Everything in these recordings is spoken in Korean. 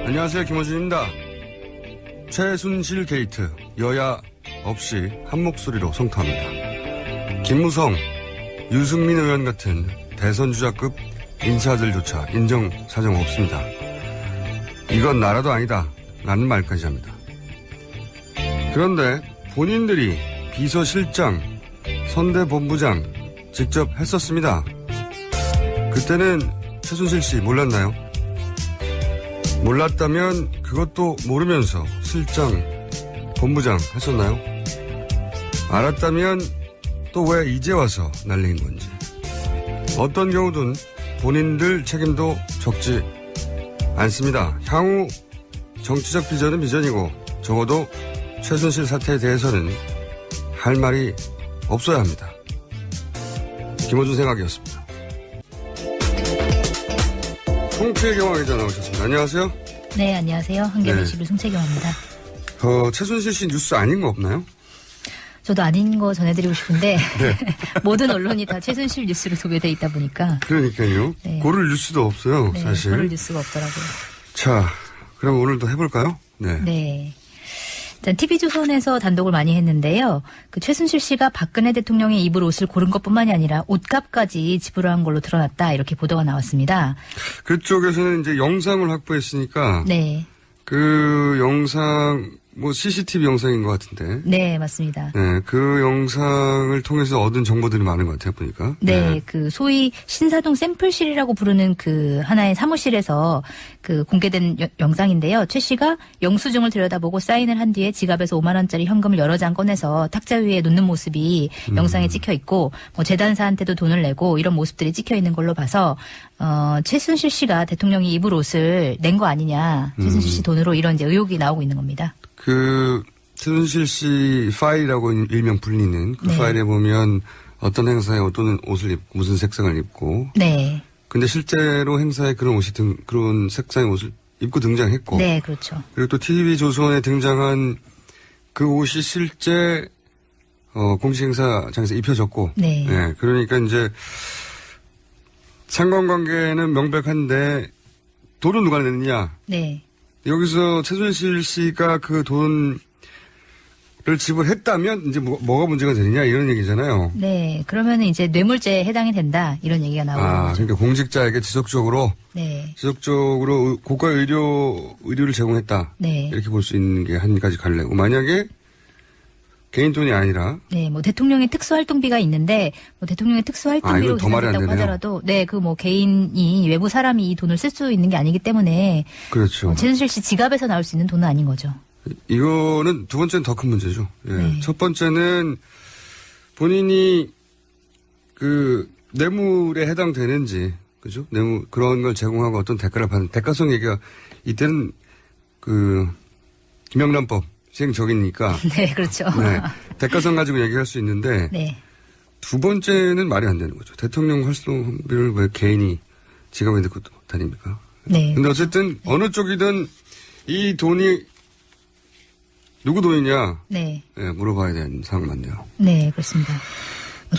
안녕하세요. 김호준입니다. 최순실 게이트 여야 없이 한 목소리로 성토합니다. 김무성, 유승민 의원 같은 대선 주자급 인사들조차 인정 사정 없습니다. 이건 나라도 아니다 라는 말까지 합니다. 그런데 본인들이 비서실장, 선대본부장 직접 했었습니다. 그때는 최순실 씨 몰랐나요? 몰랐다면 그것도 모르면서 실장, 본부장 했었나요? 알았다면 또 왜 이제 와서 날린 건지. 어떤 경우든 본인들 책임도 적지 않습니다. 향후 정치적 비전은 비전이고 적어도 최순실 사태에 대해서는 할 말이 없어야 합니다. 김호준 생각이었습니다. 송채경 기자 나오셨습니다. 안녕하세요. 네, 안녕하세요. 한겨레21 송채경입니다. 최순실 씨 뉴스 아닌 거 없나요? 저도 아닌 거 전해드리고 싶은데 네. 모든 언론이 다 최순실 뉴스로 도배돼 있다 보니까. 그러니까요. 네. 고를 뉴스도 없어요. 네, 사실. 고를 뉴스가 없더라고요. 자, 그럼 오늘도 해볼까요? 네. 네. 일단 TV조선에서 단독을 많이 했는데요. 그 최순실 씨가 박근혜 대통령의 입을 옷을 고른 것뿐만이 아니라 옷값까지 지불한 걸로 드러났다. 이렇게 보도가 나왔습니다. 그쪽에서는 이제 영상을 확보했으니까. 네. 그 영상, CCTV 영상인 것 같은데. 네, 맞습니다. 네, 그 영상을 통해서 얻은 정보들이 많은 것 같아요, 보니까. 네, 그 소위 신사동 샘플실이라고 부르는 그 하나의 사무실에서 그 공개된 영상인데요. 최 씨가 영수증을 들여다보고 사인을 한 뒤에 지갑에서 5만 원짜리 현금을 여러 장 꺼내서 탁자 위에 놓는 모습이 영상에 찍혀 있고, 재단사한테도 돈을 내고 이런 모습들이 찍혀 있는 걸로 봐서 최순실 씨가 대통령이 입을 옷을 낸 거 아니냐, 최순실 씨 돈으로 이런 이제 의혹이 나오고 있는 겁니다. 최순실 씨 파일이라고 일명 불리는 그 네. 파일에 보면 어떤 행사에 어떤 옷을 입고 무슨 색상을 입고. 네. 근데 실제로 행사에 그런 그런 색상의 옷을 입고 등장했고. 네, 그렇죠. 그리고 또 TV조선에 등장한 그 옷이 실제, 공식 행사장에서 입혀졌고. 네. 네. 그러니까 이제 상관관계는 명백한데 돈은 누가 냈느냐. 네. 여기서 최순실 씨가 그 돈을 지불했다면 이제 뭐가 문제가 되느냐 이런 얘기잖아요. 네. 그러면은 이제 뇌물죄에 해당이 된다 이런 얘기가 나오는 거죠. 그러니까 공직자에게 지속적으로 고가 의료를 제공했다. 네. 이렇게 볼 수 있는 게 한 가지 갈래고 만약에 개인 돈이 아니라. 네, 대통령의 특수활동비가 있는데, 대통령의 특수활동비로 이건 더 말이 안 계산됐다고 되네요. 하더라도, 네, 개인이, 외부 사람이 이 돈을 쓸 수 있는 게 아니기 때문에. 그렇죠. 최순실 씨 지갑에서 나올 수 있는 돈은 아닌 거죠. 이거는 두 번째는 더 큰 문제죠. 예. 네. 첫 번째는 본인이 뇌물에 해당되는지, 그죠? 뇌물, 그런 걸 제공하고 어떤 대가를 받는, 대가성 얘기가, 이때는 김영란법 시행적이니까. 네, 그렇죠. 네. 대가성 가지고 얘기할 수 있는데. 네. 두 번째는 말이 안 되는 거죠. 대통령 활동비를 왜 개인이 지갑에 넣고 다닙니까? 네. 근데 어쨌든 어느 쪽이든 이 돈이 누구 돈이냐. 네. 네, 물어봐야 되는 상황 맞네요. 네, 그렇습니다.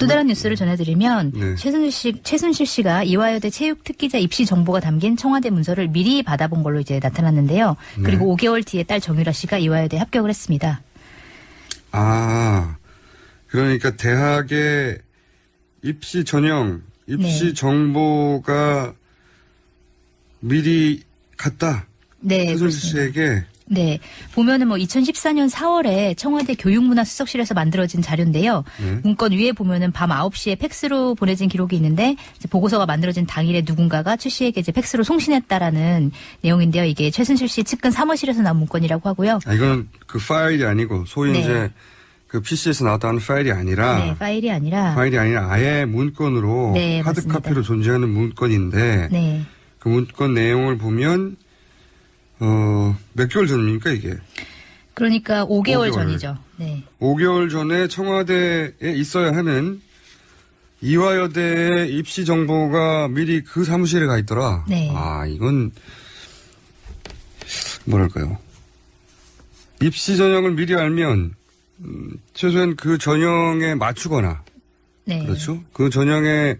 또 다른 뉴스를 전해드리면 네. 최순실 씨가 이화여대 체육특기자 입시 정보가 담긴 청와대 문서를 미리 받아본 걸로 이제 나타났는데요. 네. 그리고 5개월 뒤에 딸 정유라 씨가 이화여대에 합격을 했습니다. 그러니까 대학의 입시 전형, 입시 네. 정보가 미리 갔다. 네, 최순실 그렇습니다. 씨에게. 네. 보면은 2014년 4월에 청와대 교육문화수석실에서 만들어진 자료인데요. 네. 문건 위에 보면은 밤 9시에 팩스로 보내진 기록이 있는데 이제 보고서가 만들어진 당일에 누군가가 최 씨에게 이제 팩스로 송신했다라는 내용인데요. 이게 최순실 씨 측근 사무실에서 나온 문건이라고 하고요. 이건 그 파일이 아니고 소위 네. 이제 그 PC에서 나왔다는 파일이 아니라. 네, 파일이 아니라 아예 문건으로. 네, 하드카피로 맞습니다. 존재하는 문건인데. 네. 그 문건 내용을 보면 몇 개월 전입니까 이게? 그러니까 5개월 5개월. 전이죠. 네. 5개월 전에 청와대에 있어야 하는 이화여대의 입시 정보가 미리 그 사무실에 가 있더라. 네. 이건 뭐랄까요? 입시 전형을 미리 알면 최소한 그 전형에 맞추거나 네. 그렇죠? 그 전형에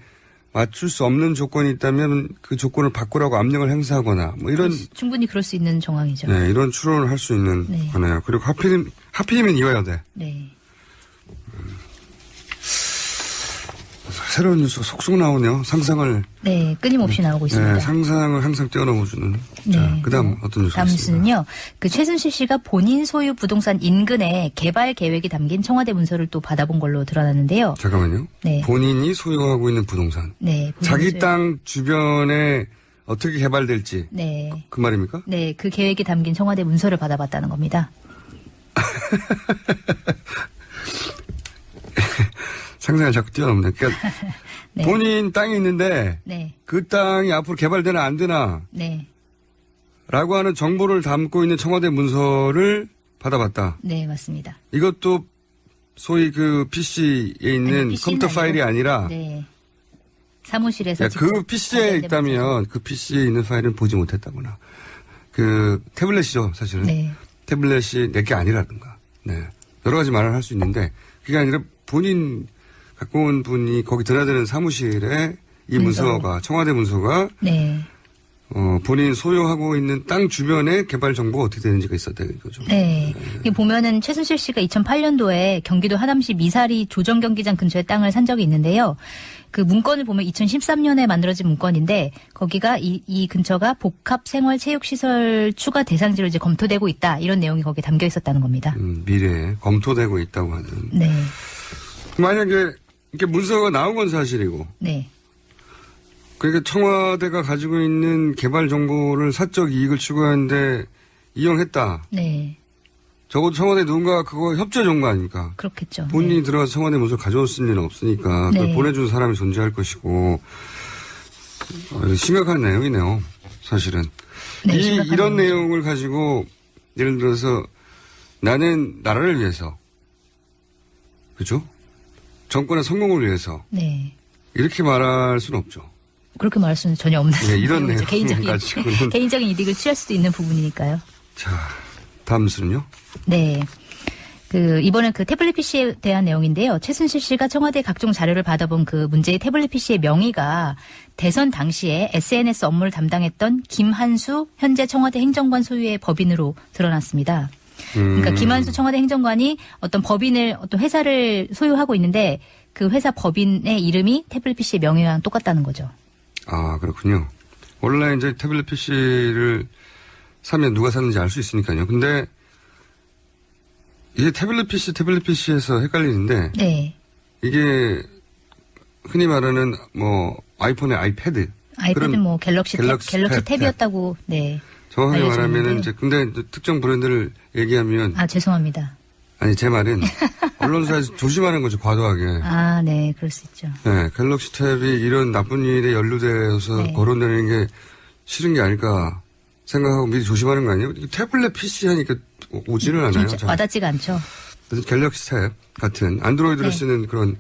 맞출 수 없는 조건이 있다면 그 조건을 바꾸라고 압력을 행사하거나 뭐 이런 충분히 그럴 수 있는 정황이죠. 네, 이런 추론을 할 수 있는 네. 거네요. 그리고 하필이면 이화여대. 네. 새로운 뉴스가 속속 나오네요. 상상을. 네, 끊임없이 나오고 있습니다. 네, 상상을 항상 뛰어넘어주는. 네. 자, 그다음 어떤 뉴스가 다음 있습니까? 뉴스는요. 그 최순실 씨가 본인 소유 부동산 인근에 개발 계획이 담긴 청와대 문서를 또 받아본 걸로 드러났는데요. 잠깐만요. 네. 본인이 소유하고 있는 부동산. 네. 자기 소유- 땅 주변에 어떻게 개발될지. 네. 그 말입니까? 네, 그 계획이 담긴 청와대 문서를 받아봤다는 겁니다. 상상을 자꾸 뛰어넘네. 그러니까 네. 본인 땅이 있는데 네. 그 땅이 앞으로 개발되나 안 되나 네. 라고 하는 정보를 담고 있는 청와대 문서를 받아봤다. 네, 맞습니다. 이것도 소위 그 PC에 있는 아니, PC는 컴퓨터 아니고, 파일이 아니라 네. 사무실에서 야, 그 직접 PC에 발견된 있다면 그 PC에 있는 파일은 보지 못했다거나 그 태블릿이죠 사실은. 네. 태블릿이 내게 아니라든가. 네. 여러 가지 말을 할 수 있는데 그게 아니라 본인 갖고 온 분이 거기 드나드는 사무실에 이 문서가 청와대 문서가 네. 본인 소유하고 있는 땅 주변에 개발 정보가 어떻게 되는지가 있었다 이거죠. 네. 이게 보면은 최순실 씨가 2008년도에 경기도 하남시 미사리 조정경기장 근처에 땅을 산 적이 있는데요. 그 문건을 보면 2013년에 만들어진 문건인데 거기가 이 근처가 복합 생활 체육 시설 추가 대상지로 이제 검토되고 있다. 이런 내용이 거기에 담겨 있었다는 겁니다. 미래에 검토되고 있다고 하는. 네. 만약에 이렇게 문서가 나온 건 사실이고 네. 그러니까 청와대가 가지고 있는 개발 정보를 사적 이익을 추구하는데 이용했다. 네. 적어도 청와대 누군가 그거 협조해 준 거 아닙니까? 그렇겠죠. 본인이 네. 들어가서 청와대 문서 가져왔을 리는 없으니까 그걸 네. 보내준 사람이 존재할 것이고 심각한 내용이네요. 사실은. 네, 심각한 이런 내용이죠. 내용을 가지고 예를 들어서 나는 나라를 위해서 그죠? 정권의 성공을 위해서 네. 이렇게 말할 수는 없죠. 그렇게 말할 수는 전혀 없는 네, 이런 내용이죠. 내용을 가지고는. 개인적인 이득을 취할 수도 있는 부분이니까요. 자, 다음 뉴스는요? 네. 이번엔 그 태블릿 PC에 대한 내용인데요. 최순실 씨가 청와대 각종 자료를 받아본 그 문제의 태블릿 PC의 명의가 대선 당시에 SNS 업무를 담당했던 김한수 현재 청와대 행정관 소유의 법인으로 드러났습니다. 그러니까 김한수 청와대 행정관이 어떤 회사를 소유하고 있는데 그 회사 법인의 이름이 태블릿 PC의 명의랑 똑같다는 거죠. 아, 그렇군요. 원래 이제 태블릿 PC를 사면 누가 샀는지 알 수 있으니까요. 근데 이게 태블릿 PC에서 헷갈리는데 네. 이게 흔히 말하는 뭐 아이폰의 아이패드. 아이패드 뭐 갤럭시 탭. 탭이었다고 네. 정확하게 알려져 말하면은 있는데요. 이제 근데 특정 브랜드를 얘기하면 아, 죄송합니다. 아니 제 말은 언론사에서 조심하는 거죠, 과도하게. 아, 네. 그럴 수 있죠. 네, 갤럭시 탭이 이런 나쁜 일에 연루돼서 네. 거론되는 게 싫은 게 아닐까 생각하고 미리 조심하는 거 아니에요? 태블릿 PC 하니까 오지는 않아요. 좀 와닿지가 않죠. 그래서 갤럭시 탭 같은 안드로이드를 네. 쓰는 그런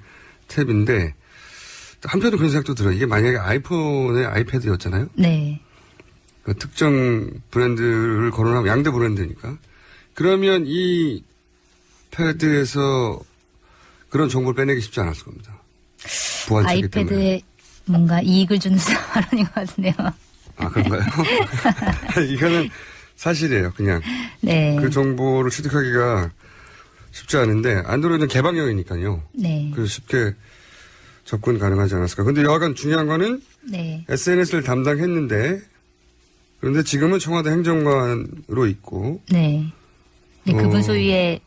탭인데 한편으로 그런 생각도 들어요. 이게 만약에 아이폰의 아이패드였잖아요. 네. 그 특정 브랜드를 거론하면 양대 브랜드니까. 그러면 이 패드에서 그런 정보를 빼내기 쉽지 않았을 겁니다. 보안책이기 때문에. 아이패드에 뭔가 이익을 주는 발언인 것 같은데요. 아, 그런가요? 이거는 사실이에요. 그냥 네. 그 정보를 취득하기가 쉽지 않은데 안드로이드는 개방형이니까요. 네. 그래서 쉽게 접근 가능하지 않았을까. 근데 여하간 중요한 거는 네. SNS를 담당했는데 그런데 지금은 청와대 행정관으로 있고 네. 네, 그분 소유의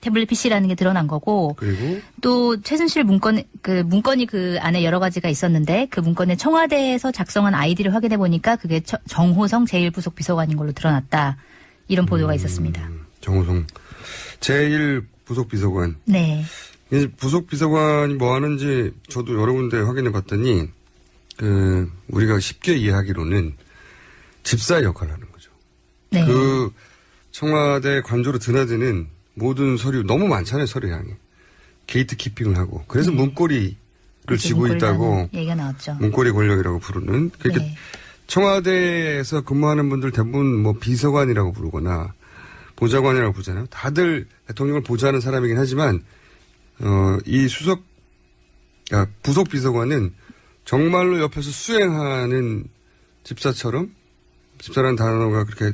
태블릿 PC라는 게 드러난 거고 그리고 또 최순실 문건이 그 안에 여러 가지가 있었는데 그 문건에 청와대에서 작성한 아이디를 확인해 보니까 그게 정호성 제1부속 비서관인 걸로 드러났다. 이런 보도가 있었습니다. 정호성 제1부속 비서관. 네. 이 부속 비서관이 뭐 하는지 저도 여러 군데 확인해 봤더니 우리가 쉽게 이해하기로는 집사의 역할을 하는 거죠. 네. 그 청와대 관저로 드나드는 모든 서류 너무 많잖아요, 서류량이. 게이트 키핑을 하고. 그래서 문고리를 쥐고 있다고 얘기가 나왔죠. 문고리 권력이라고 부르는. 그렇게 네. 청와대에서 근무하는 분들 대부분 뭐 비서관이라고 부르거나 보좌관이라고 부르잖아요. 다들 대통령을 보좌하는 사람이긴 하지만 이 부속 비서관은 정말로 옆에서 수행하는 집사라는 단어가 그렇게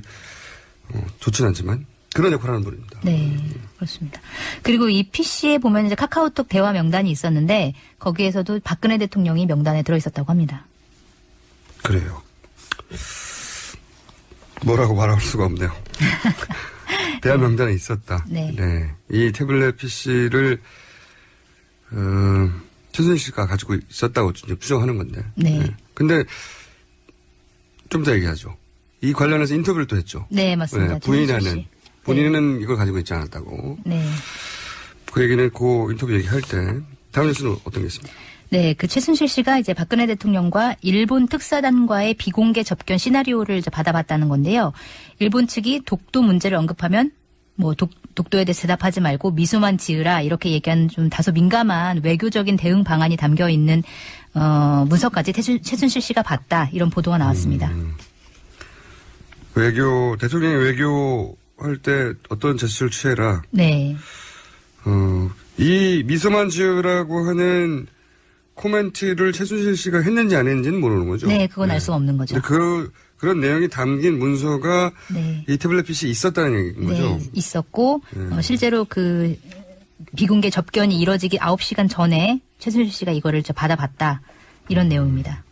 좋진 않지만 그런 역할을 하는 분입니다. 네, 그렇습니다. 그리고 이 PC에 보면 이제 카카오톡 대화 명단이 있었는데 거기에서도 박근혜 대통령이 명단에 들어있었다고 합니다. 그래요. 뭐라고 말할 수가 없네요. 대화 명단에 있었다. 네. 네. 이 태블릿 PC를 최순실 씨가 가지고 있었다고 이제 추정하는 건데. 네. 근데 좀 더 얘기하죠. 이 관련해서 인터뷰를 또 했죠. 네, 맞습니다. 네, 부인하는. 본인은 이걸 가지고 있지 않았다고. 네. 그 얘기는 그 인터뷰 얘기할 때 다음 뉴스는 어떤 게 있습니까? 네, 그 최순실 씨가 이제 박근혜 대통령과 일본 특사단과의 비공개 접견 시나리오를 이제 받아봤다는 건데요. 일본 측이 독도 문제를 언급하면 뭐 독도에 대해서 대답하지 말고 미소만 지으라 이렇게 얘기하는 좀 다소 민감한 외교적인 대응 방안이 담겨 있는 문서까지 최순실 씨가 봤다 이런 보도가 나왔습니다. 대통령이 외교할 때 어떤 제스처를 취해라. 네. 이 미소만 지으라고 하는 코멘트를 최순실 씨가 했는지 안 했는지는 모르는 거죠. 네, 그건 알 수가 없는 거죠. 그런 내용이 담긴 문서가 네. 이 태블릿 PC에 있었다는 얘기인 거죠. 네, 있었고 실제로 그 비공개 접견이 이뤄지기 9시간 전에 최순실 씨가 이거를 받아봤다 이런 내용입니다.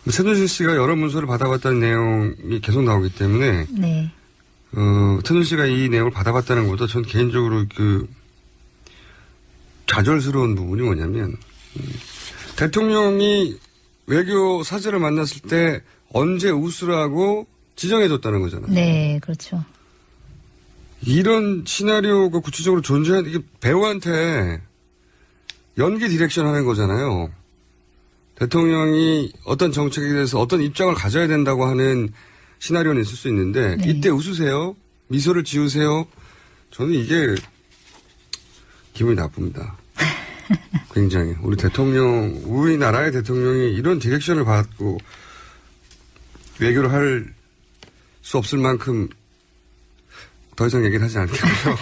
최순실 씨가 여러 문서를 받아봤다는 내용이 계속 나오기 때문에 네. 최순실 씨가 이 내용을 받아봤다는 것보다 전 개인적으로 좌절스러운 부분이 뭐냐면 대통령이 외교 사절을 만났을 때 언제 웃으라고 지정해줬다는 거잖아요. 네, 그렇죠. 이런 시나리오가 구체적으로 존재하는 이게 배우한테 연기 디렉션 하는 거잖아요. 대통령이 어떤 정책에 대해서 어떤 입장을 가져야 된다고 하는 시나리오는 있을 수 있는데 네. 이때 웃으세요? 미소를 지으세요? 저는 이게 기분이 나쁩니다. 굉장히. 우리 나라의 대통령이 이런 디렉션을 받고 외교를 할 수 없을 만큼 더 이상 얘기를 하지 않겠고요.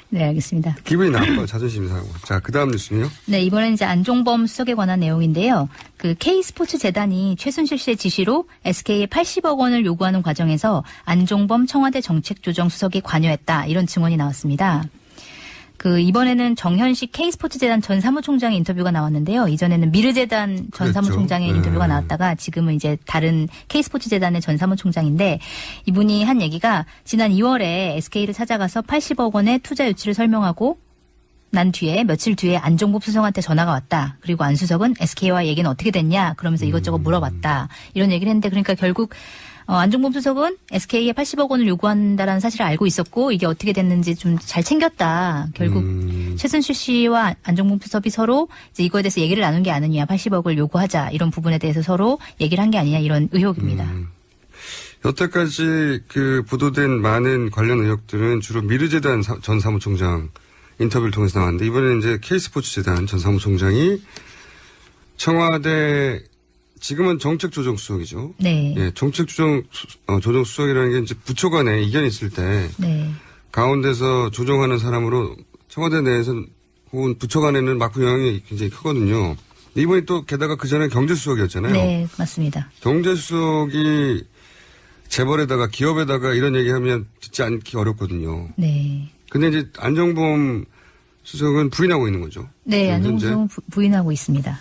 네, 알겠습니다. 기분이 나빠요. 자존심이 상하고. 자, 그 다음 뉴스는요? 네, 이번엔 이제 안종범 수석에 관한 내용인데요. 그 K스포츠 재단이 최순실 씨의 지시로 SK에 80억 원을 요구하는 과정에서 안종범 청와대 정책조정 수석이 관여했다. 이런 증언이 나왔습니다. 이번에는 정현식 K스포츠 재단 전 사무총장의 인터뷰가 나왔는데요. 이전에는 미르재단 전 사무총장의 인터뷰가 나왔다가 지금은 이제 다른 K스포츠 재단의 전 사무총장인데 이분이 한 얘기가 지난 2월에 SK를 찾아가서 80억 원의 투자 유치를 설명하고 난 뒤에 며칠 뒤에 안종범 수석한테 전화가 왔다. 그리고 안 수석은 SK와 얘기는 어떻게 됐냐 그러면서 이것저것 물어봤다. 이런 얘기를 했는데 그러니까 결국 안종범 수석은 SK에 80억 원을 요구한다라는 사실을 알고 있었고 이게 어떻게 됐는지 좀 잘 챙겼다. 결국 최순실 씨와 안종범 수석이 서로 이제 이거에 대해서 얘기를 나눈 게 아니냐. 80억을 요구하자. 이런 부분에 대해서 서로 얘기를 한 게 아니냐. 이런 의혹입니다. 여태까지 보도된 많은 관련 의혹들은 주로 미르재단 전 사무총장 인터뷰를 통해서 나왔는데 이번에는 이제 K스포츠 재단 전 사무총장이 청와대 지금은 정책조정수석이죠. 네. 예, 조정수석이라는 게 이제 부처 간에 이견이 있을 때 네. 가운데서 조정하는 사람으로 청와대 내에서 혹은 부처 간에는 막부 영향이 굉장히 크거든요. 이번에 또 게다가 그 전에 경제수석이었잖아요. 네, 맞습니다. 경제수석이 재벌에다가 기업에다가 이런 얘기하면 듣지 않기 어렵거든요. 네. 근데 이제 안종범 수석은 부인하고 있는 거죠. 네, 안종범 수석은 부인하고 있습니다.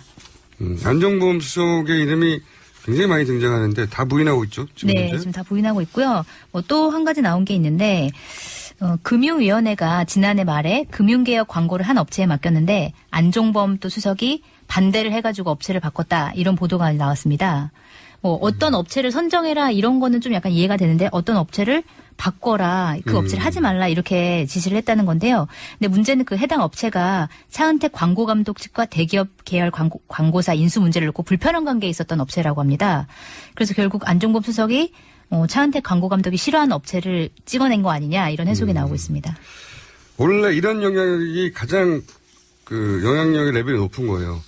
안종범 수석의 이름이 굉장히 많이 등장하는데 다 부인하고 있죠. 지금 네, 현재? 지금 다 부인하고 있고요. 또 한 가지 나온 게 있는데 금융위원회가 지난해 말에 금융개혁 광고를 한 업체에 맡겼는데 안종범 또 수석이 반대를 해가지고 업체를 바꿨다 이런 보도가 나왔습니다. 어떤 업체를 선정해라 이런 거는 좀 약간 이해가 되는데 어떤 업체를 바꿔라 그 업체를 하지 말라 이렇게 지시를 했다는 건데요. 근데 문제는 그 해당 업체가 차은택 광고감독 측과 대기업 계열 광고사 인수 문제를 놓고 불편한 관계에 있었던 업체라고 합니다. 그래서 결국 안종범 수석이 차은택 광고감독이 싫어하는 업체를 찍어낸 거 아니냐 이런 해석이 나오고 있습니다. 원래 이런 영향력이 가장 영향력의 레벨이 높은 거예요.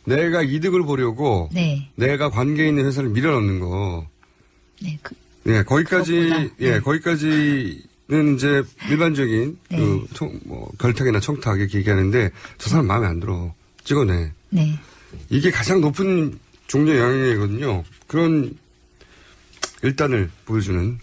내가 이득을 보려고 네. 내가 관계 있는 회사를 밀어넣는 거. 네, 거기까지 거기까지는 이제 일반적인 네. 결탁이나 청탁 이렇게 얘기하는데 저 사람 마음에 안 들어 찍어내. 네. 이게 가장 높은 종료 영향이거든요. 그런 일단을 보여주는.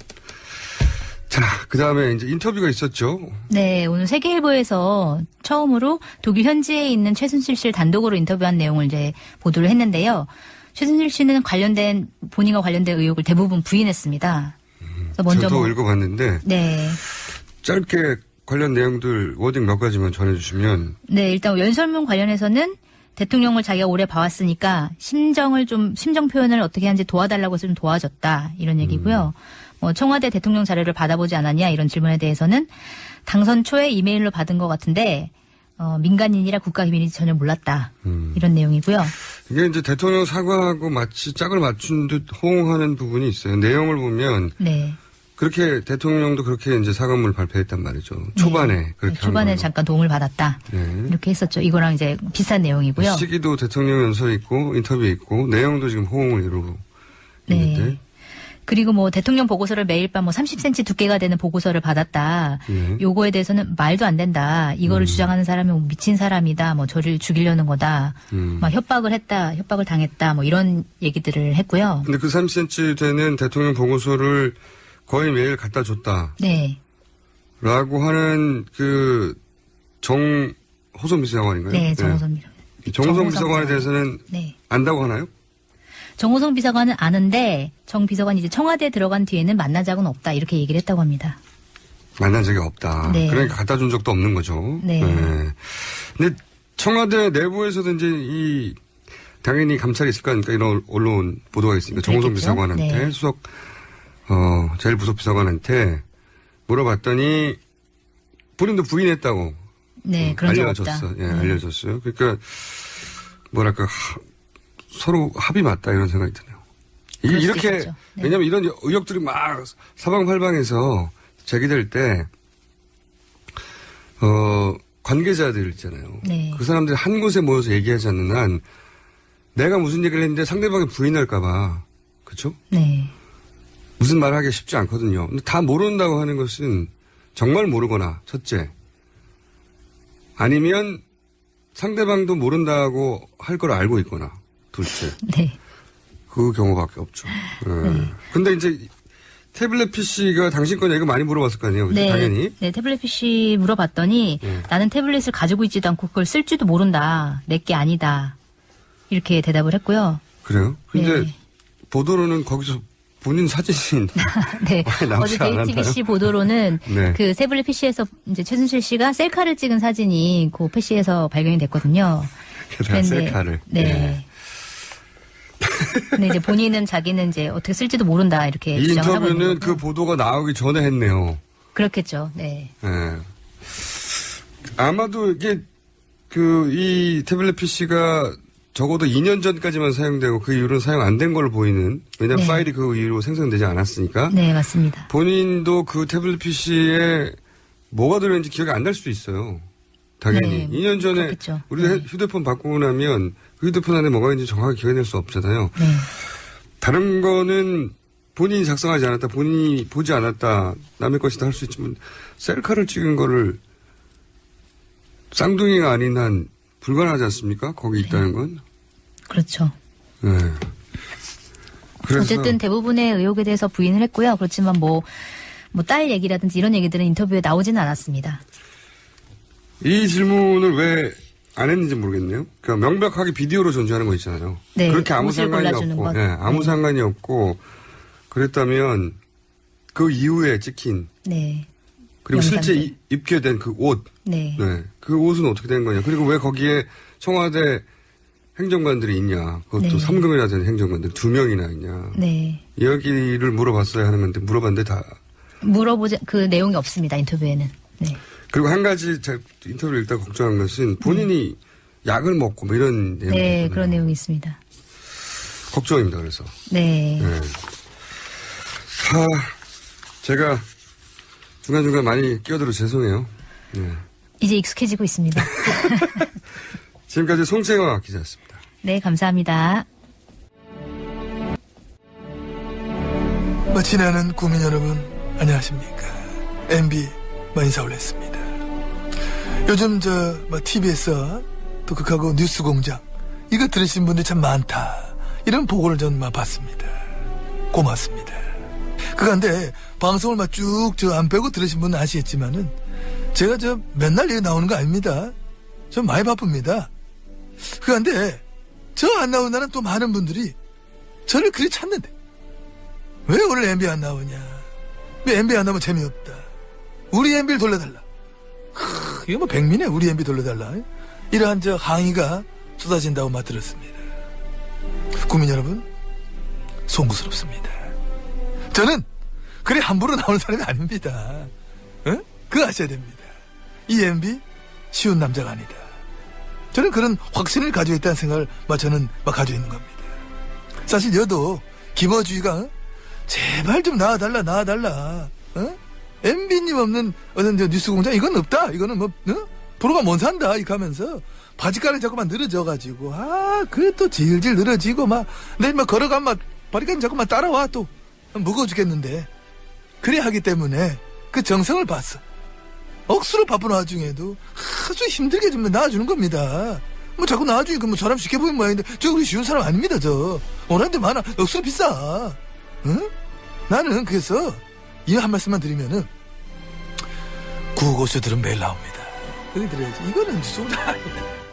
자, 그 다음에 이제 인터뷰가 있었죠. 네, 오늘 세계일보에서 처음으로 독일 현지에 있는 최순실 씨를 단독으로 인터뷰한 내용을 이제 보도를 했는데요. 최순실 씨는 본인과 관련된 의혹을 대부분 부인했습니다. 그래서 먼저 저도 읽어봤는데. 네. 짧게 관련 내용들 워딩 몇 가지만 전해주시면. 네, 일단 연설문 관련해서는 대통령을 자기가 오래 봐왔으니까 심정 표현을 어떻게 하는지 도와달라고 해서 좀 도와줬다. 이런 얘기고요. 청와대 대통령 자료를 받아보지 않았냐 이런 질문에 대해서는 당선 초에 이메일로 받은 것 같은데 민간인이라 국가기밀인지 전혀 몰랐다. 이런 내용이고요. 이게 이제 대통령 사과하고 마치 짝을 맞춘 듯 호응하는 부분이 있어요. 내용을 보면 네. 그렇게 대통령도 그렇게 이제 사과문을 발표했단 말이죠. 초반에 네. 그렇게 초반에 잠깐 도움을 받았다. 네. 이렇게 했었죠. 이거랑 이제 비슷한 내용이고요. 시기도 대통령 연설이 있고 인터뷰 있고 내용도 지금 호응을 이루고 있는데. 네. 그리고 대통령 보고서를 매일 밤 30cm 두께가 되는 보고서를 받았다. 네. 요거에 대해서는 말도 안 된다. 이거를 주장하는 사람이 미친 사람이다. 저를 죽이려는 거다. 막 협박을 했다. 협박을 당했다. 이런 얘기들을 했고요. 근데 그 30cm 되는 대통령 보고서를 거의 매일 갖다 줬다. 네. 라고 하는 정호성 비서관인가요? 네, 정호성 정호성 비서관에 대해서는 네. 안다고 하나요? 정호성 비서관은 아는데 정 비서관이 이제 청와대에 들어간 뒤에는 만난 적은 없다. 이렇게 얘기를 했다고 합니다. 만난 적이 없다. 네. 그러니까 갖다 준 적도 없는 거죠. 네. 근데 청와대 내부에서도 이제 당연히 감찰이 있을 거 아닙니까? 이런 언론 보도가 있으니까 정호성 그랬겠죠? 비서관한테 네. 수석 제일 부속 비서관한테 물어봤더니 본인도 부인했다고. 네, 그런 적 없다. 알려졌어. 예, 알려졌어요. 그러니까 뭐랄까 서로 합이 맞다 이런 생각이 드네요. 이렇게 네. 왜냐하면 이런 의혹들이 막 사방팔방에서 제기될 때 관계자들 있잖아요. 네. 그 사람들이 한 곳에 모여서 얘기하지 않는 한 내가 무슨 얘기를 했는데 상대방이 부인할까봐 그렇죠? 네. 무슨 말 하기 쉽지 않거든요. 근데 다 모른다고 하는 것은 정말 모르거나 첫째 아니면 상대방도 모른다고 할 걸 알고 있거나 둘째. 네. 그 경우밖에 없죠. 근데 이제 태블릿 PC가 당신 거냐 이거 많이 물어봤을 거 아니에요. 네. 당연히. 네, 태블릿 PC 물어봤더니 나는 태블릿을 가지고 있지도 않고 그걸 쓸지도 모른다. 내 게 아니다. 이렇게 대답을 했고요. 그래요? 근데 네. 보도로는 거기서 본인 사진이 네. 많이 나오지 어제 JTBC 않았나요? 보도로는 네. 그 태블릿 PC에서 이제 최순실 씨가 셀카를 찍은 사진이 그 PC에서 발견이 됐거든요. 게다가 셀카를. 네. 근데 이제 본인은 자기는 이제 어떻게 쓸지도 모른다 이렇게 이 주장을 하고 있는 인터뷰는 거고. 그 보도가 나오기 전에 했네요. 그렇겠죠. 네. 예. 아마도 이게 이 태블릿 PC가 적어도 2년 전까지만 사용되고 그 이후로는 사용 안 된 걸로 보이는 왜냐하면 네. 파일이 그 이후로 생성되지 않았으니까 네, 맞습니다. 본인도 그 태블릿 PC에 뭐가 들어있는지 기억이 안 날 수도 있어요. 당연히. 네, 2년 전에 그렇겠죠. 우리가 네. 휴대폰 바꾸고 나면 그 휴대폰 안에 뭐가 있는지 정확하게 기억이 날 수 없잖아요. 네. 다른 거는 본인이 작성하지 않았다, 본인이 보지 않았다, 남의 것이다 할 수 있지만 셀카를 찍은 거를 쌍둥이가 아닌 한 불가능하지 않습니까? 거기 있다는 건. 그렇죠. 네. 그래서 어쨌든 대부분의 의혹에 대해서 부인을 했고요. 그렇지만 딸 얘기라든지 이런 얘기들은 인터뷰에 나오지는 않았습니다. 이 질문을 왜 안 했는지 모르겠네요. 그러니까 명백하게 비디오로 존재하는 거 있잖아요. 네, 그렇게 아무 옷을 상관이 골라주는 없고, 것. 네, 아무 네. 상관이 없고 그랬다면 그 이후에 찍힌 네. 그리고 실제 영상들. 입게 된 그 옷, 네. 네, 그 옷은 어떻게 된 거냐? 그리고 왜 거기에 청와대 행정관들이 있냐? 그것도 네. 3금이나 되는 행정관들 2명이나 있냐? 네. 이야기를 물어봤어야 하는 건데 물어봤는데 다. 물어보자 그 내용이 없습니다. 인터뷰에는. 네. 그리고 한 가지 제가 인터뷰를 읽다 걱정한 것은 본인이 약을 먹고 뭐 이런 내용이 네, 있거든요. 그런 내용이 있습니다. 걱정입니다. 그래서. 네. 네. 제가 중간중간 많이 끼어들어 죄송해요. 네. 이제 익숙해지고 있습니다. 지금까지 송채화 기자였습니다. 네, 감사합니다. 친애하는 국민 여러분 안녕하십니까. MB 인사 올렸습니다. 요즘 TBS 또 극하고 뉴스공장 이거 들으신 분들이 참 많다. 이런 보고를 전 받습니다. 고맙습니다. 그런데 방송을 막 쭉 저 안 빼고 들으신 분은 아시겠지만은 제가 저 맨날 여기 나오는 거 아닙니다. 저 많이 바쁩니다. 그런데 저 안 나오는 날은 또 많은 분들이 저를 그리 찾는데 왜 오늘 MB 안 나오냐? 왜 MB 안 나오면 재미없다. 우리 MB를 돌려달라. 이거 뭐 백민에 우리 MB 돌려달라. 이러한 저 항의가 쏟아진다고 막 들었습니다. 국민 여러분, 송구스럽습니다. 저는 그래 함부로 나오는 사람이 아닙니다. 어? 그거 아셔야 됩니다. 이 MB 쉬운 남자가 아니다. 저는 그런 확신을 가지고 있다는 생각을 저는 가지고 있는 겁니다. 사실 여도 김어주의가 제발 좀 나와달라. 어? MB님 없는 어떤 저 뉴스공장 이건 없다. 이거는 뭐 프로가 못 산다. 이렇게 하면서 바지가락이 자꾸만 늘어져가지고 그게 또 질질 늘어지고 내일 걸어가면 바리가락이 자꾸만 따라와 또 무거워 죽겠는데 그래 하기 때문에 그 정성을 봤어. 억수로 바쁜 와중에도 아주 힘들게 좀 나와주는 겁니다. 자꾸 나와주니까 사람 쉽게 보이는 모양인데 저 우리 쉬운 사람 아닙니다. 저 원하는 데 많아. 억수로 비싸. 응? 나는 그래서 이 한 말씀만 드리면은 구호고쇼들은 매일 나옵니다. 여기 들어야지. 이거는 좀 아니다.